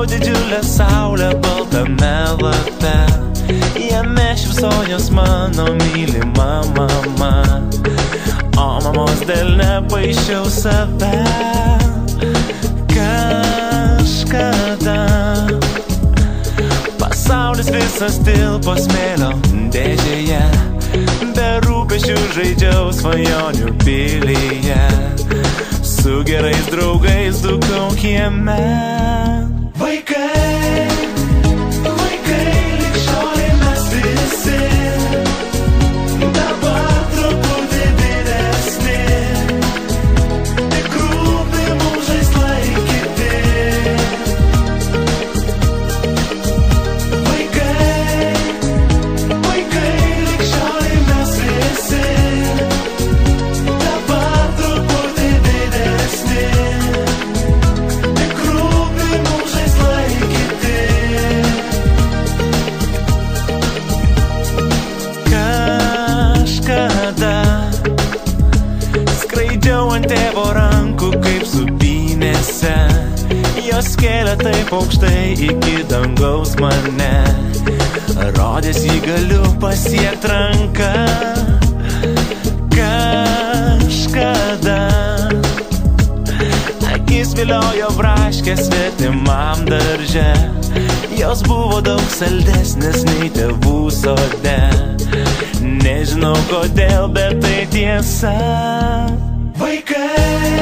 Pamačiau didžiulę saulę baltame lape, jame šypsojos mano mylima mama, o mamos delne paišiau save. Kažkada pasaulis visas tilpo smėlio dėžėje, be rūpesčių žaidžiau svajonių pilyje, su gerais draugais dukau kieme. Vaikai, lig šiolei mes visi, dabar truputį didesni, tik rūpi mums žaislai kiti. Vaikai, lig šiolei mes visi, dabar truputį didesni, tik rūpi mums žaislai kiti. Kažkada skraidžiau ant tėvo rankų kaip supynėse, jos kėlė taip aukštai iki dangaus mane, rodės jį galiu pasiekt ranką. Kažkada akis viliojo braškės svetimam darže, jos buvo daug saldesnės nei tėvų sode. Nežinau kodėl, bet tai tiesa. Vaikai,